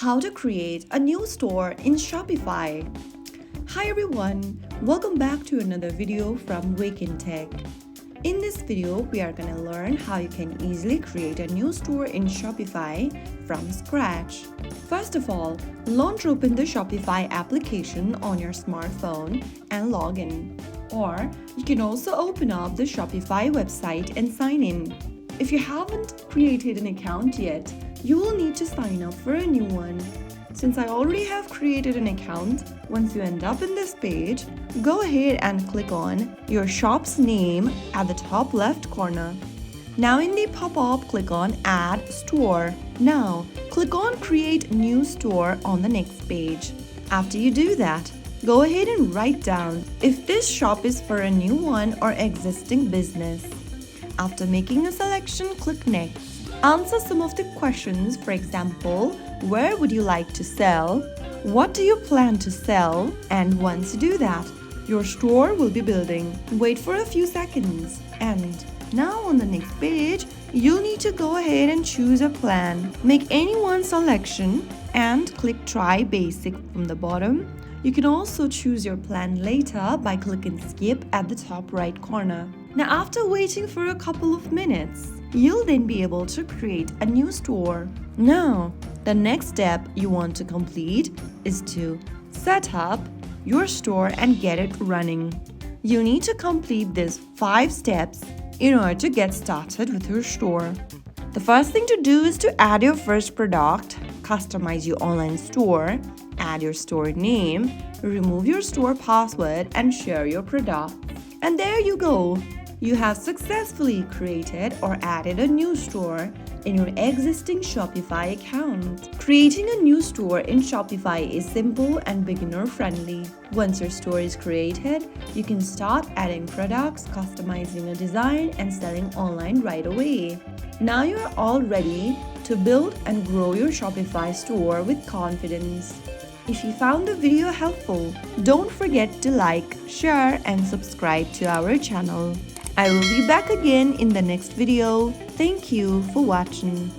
How to create a new store in Shopify. Hi everyone, welcome back to another video from Wake&Tech. In this video, we are going to learn how you can easily create a new store in Shopify from scratch. First of all, launch open the Shopify application on your smartphone and log in. Or you can also open up the Shopify website and sign in. If you haven't created an account yet, you will need to sign up for a new one. Since I already have created an account, once you end up in this page, go ahead and click on your shop's name at the top left corner. Now in the pop-up, click on Add Store. Now, click on Create New Store on the next page. After you do that, go ahead and write down if this shop is for a new one or existing business. After making a selection, click Next. Answer some of the questions, for example, where would you like to sell? What do you plan to sell? And once you do that, your store will be building. Wait for a few seconds. And now on the next page, you'll need to go ahead and choose a plan. Make any one selection and click Try Basic from the bottom. You can also choose your plan later by clicking Skip at the top right corner. Now after waiting for a couple of minutes, you'll then be able to create a new store. Now, the next step you want to complete is to set up your store and get it running. You need to complete these 5 steps in order to get started with your store. The first thing to do is to add your first product, customize your online store, add your store name, remove your store password, and share your product. And there you go! You have successfully created or added a new store in your existing Shopify account. Creating a new store in Shopify is simple and beginner-friendly. Once your store is created, you can start adding products, customizing a design, and selling online right away. Now you are all ready to build and grow your Shopify store with confidence. If you found the video helpful, don't forget to like, share, and subscribe to our channel. I will be back again in the next video. Thank you for watching.